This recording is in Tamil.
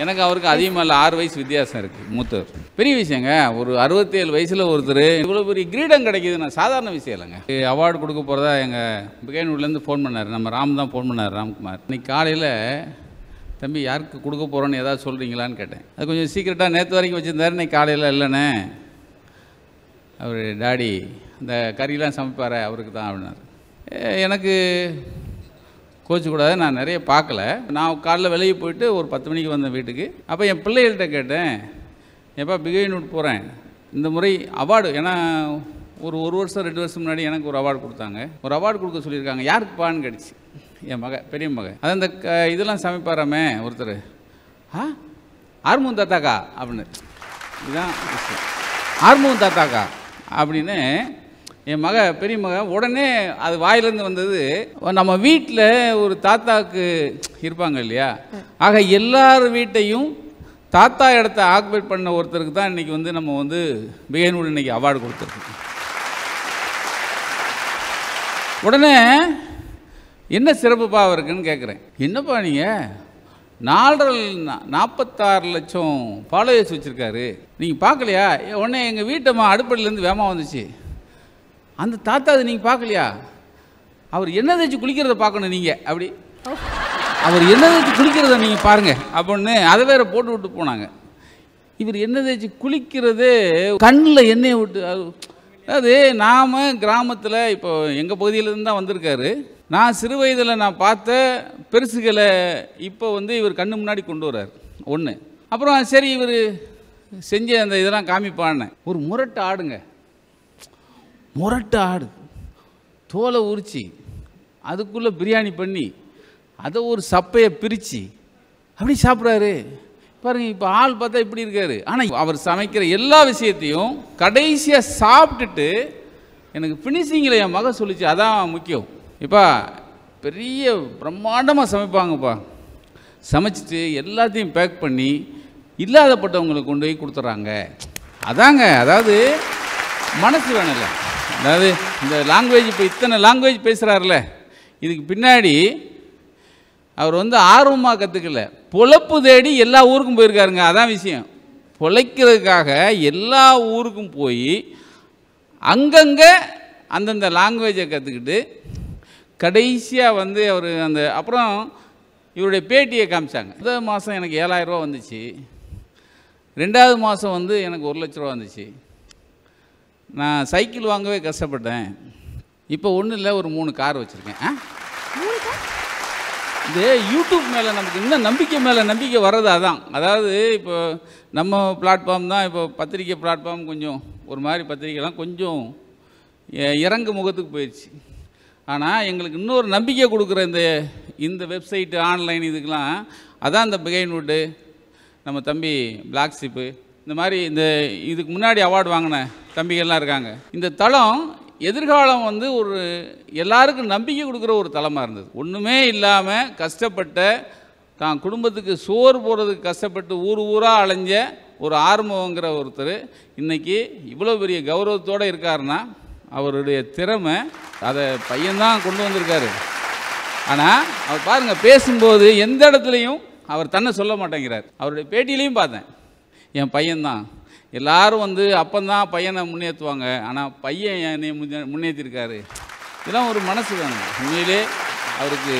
எனக்கு அவருக்கு அதிகமாக இல்லை, 6 வயசு வித்தியாசம் இருக்குது மூத்தவர். பெரிய விஷயங்க. ஒரு 67 வயசில் ஒருத்தர் இவ்வளோ பெரிய கிரீடம் கிடைக்கிதுன்னா சாதாரண விஷயம் இல்லைங்க. அவார்டு கொடுக்க போகிறதா எங்கள் பிகைனூர்லேருந்து ஃபோன் பண்ணார். நம்ம ராம் தான் ஃபோன் பண்ணார், ராம்குமார். இன்னைக்கு காலையில் தம்பி யாருக்கு கொடுக்க போகிறோன்னு ஏதாவது சொல்கிறீங்களான்னு கேட்டேன். அது கொஞ்சம் சீக்கிரட்டாக நேற்று வரைக்கும் வச்சுருந்தாரு. இன்னைக்கு காலையில் இல்லைண்ணே, அவர் டாடி இந்த கறியெலாம் சமைப்பார், அவருக்கு தான் அப்படின்னாரு. எனக்கு கோச்சிக்கூடாது, நான் நிறைய பார்க்கல. நான் காலைல வெளியே போயிட்டு ஒரு 10 மணிக்கு வந்தேன் வீட்டுக்கு. அப்போ என் பிள்ளைகள்கிட்ட கேட்டேன், எப்போ பிகைனூர் போகிறேன், இந்த முறை அவார்டு, ஏன்னா ஒரு வருஷம் 2 வருஷம் முன்னாடி எனக்கு ஒரு அவார்டு கொடுத்தாங்க. ஒரு அவார்டு கொடுக்க சொல்லியிருக்காங்க. யாருக்குப்பான்னு கேட்டுச்சு. என் மக, பெரிய மகன். அது அந்த இதெல்லாம் சமைப்பாராமே ஒருத்தர். ஆர்மூன் தாத்தாக்கா அப்படின்னு. இதுதான் விஷயம், ஆர்மூன் தாத்தாக்கா அப்படின்னு. என் மக, பெரிய மக உடனே அது வாயிலேருந்து வந்தது. நம்ம வீட்டில் ஒரு தாத்தாவுக்கு இருப்பாங்க இல்லையா, ஆக எல்லார் வீட்டையும் தாத்தா இடத்த ஆக்குபேட் பண்ண ஒருத்தருக்கு தான் இன்றைக்கி வந்து நம்ம வந்து பிகைனூர் இன்றைக்கி அவார்டு கொடுத்துருக்கு. உடனே என்ன சிறப்புப்பா இருக்குன்னு கேட்குறேன். என்னப்பா நீங்கள் 46 லட்சம் ஃபாலோவர்ஸ் வச்சுருக்காரு, நீங்கள் பார்க்கலையா? உடனே எங்கள் வீட்டம்மா அடுப்படிலேருந்து வேகமாக வந்துச்சு. அந்த தாத்தா அது நீங்கள் பார்க்கலையா? அவர் என்ன தேய்ச்சி குளிக்கிறத பார்க்கணும் நீங்கள். அப்படி அவர் என்ன தேய்ச்சி குளிக்கிறத நீங்கள் பாருங்கள் அப்படின்னு அதை வேற போட்டு விட்டு போனாங்க. இவர் என்ன தேய்ச்சி குளிக்கிறது கண்ணில் எண்ணெயை விட்டு. அதாவது நாம் கிராமத்தில் இப்போ எங்கள் பகுதியிலேருந்து தான் வந்திருக்காரு. நான் சிறு வயதில் நான் பார்த்த பெருசுகளை இப்போ வந்து இவர் கண்ணு முன்னாடி கொண்டு வர்றார் ஒன்று. அப்புறம் சரி இவர் செஞ்ச அந்த இதெல்லாம் காமிப்பான்னு ஒரு முரட்டு ஆடுங்க, முரட்டு ஆடு தோலை உரித்து அதுக்குள்ளே பிரியாணி பண்ணி அதை ஒரு சப்பையை பிரித்து அப்படி சாப்பிட்றாரு பாருங்கள். இப்போ ஆள் பார்த்தா இப்படி இருக்காரு. ஆனால் அவர் சமைக்கிற எல்லா விஷயத்தையும் கடைசியாக சாப்பிட்டுட்டு எனக்கு ஃபினிஷிங்கில் என் மக சொல்லிச்சு, அதான் முக்கியம். இப்போ பெரிய பிரம்மாண்டமாக சமைப்பாங்கப்பா, சமைச்சிட்டு எல்லாத்தையும் பேக் பண்ணி இல்லாதப்பட்டவங்களுக்கு கொண்டு போய் கொடுத்துட்றாங்க. அதாங்க, அதாவது மனசு வேணும்ல. அதாவது இந்த லாங்குவேஜ், இப்போ இத்தனை லாங்குவேஜ் பேசுகிறாருல, இதுக்கு பின்னாடி அவர் வந்து ஆர்வமாக கற்றுக்கல, பொழப்பு தேடி எல்லா ஊருக்கும் போயிருக்காருங்க. அதான் விஷயம். பொழைக்கிறதுக்காக எல்லா ஊருக்கும் போய் அங்கங்கே அந்தந்த லாங்குவேஜை கற்றுக்கிட்டு கடைசியாக வந்து அவர் அந்த அப்புறம் இவருடைய பேட்டியை காமிச்சாங்க. முதல் மாதம் எனக்கு 7,000 ரூபா வந்துச்சு, 2வது மாதம் வந்து எனக்கு 1 லட்ச ரூபா வந்துச்சு. நான் சைக்கிள் வாங்கவே கஷ்டப்பட்டேன். இப்போ ஒன்றும் இல்லை, ஒரு 3 கார் வச்சுருக்கேன். இந்த யூடியூப் மேலே நமக்கு இன்னும் நம்பிக்கை மேலே நம்பிக்கை வர்றது அதான். அதாவது இப்போ நம்ம பிளாட்ஃபார்ம் தான், இப்போ பத்திரிக்கை பிளாட்ஃபார்ம் கொஞ்சம் ஒரு மாதிரி பத்திரிக்கைலாம் கொஞ்சம் இறங்கு முகத்துக்கு போயிடுச்சு. ஆனால் எங்களுக்கு இன்னொரு நம்பிக்கை கொடுக்குற இந்த வெப்சைட்டு ஆன்லைன் இதுக்கெலாம் அதான் இந்த பிகைன்வுட்டு, நம்ம தம்பி பிளாக் ஷிப்பு, இந்த மாதிரி இந்த இதுக்கு முன்னாடி அவார்டு வாங்கின தம்பிகள்லாம் இருக்காங்க. இந்த தளம் எதிர்காலம் வந்து ஒரு எல்லாருக்கும் நம்பிக்கை கொடுக்குற ஒரு தளமாக இருந்தது. ஒன்றுமே இல்லாமல் கஷ்டப்பட்ட, தான் குடும்பத்துக்கு சோறு போடுறதுக்கு கஷ்டப்பட்டு ஊராக அலைஞ்ச ஒரு ஆறுமுகங்கிற ஒருத்தர் இன்றைக்கி இவ்வளோ பெரிய கௌரவத்தோடு இருக்காருன்னா அவருடைய திறமை, அதை பையன்தான் கொண்டு வந்திருக்காரு. ஆனால் அவர் பாருங்கள், பேசும்போது எந்த இடத்துலையும் அவர் தன்னை சொல்ல மாட்டேங்கிறார். அவருடைய பேட்டியிலையும் பார்த்தேன், என் பையன்தான். எல்லாரும் வந்து அப்பந்தான் பையனை முன்னேற்றுவாங்க, ஆனால் பையன் என்னை முன்னேற்றிருக்காரு. இதெல்லாம் ஒரு மனசு வேணும். உண்மையிலே அவருக்கு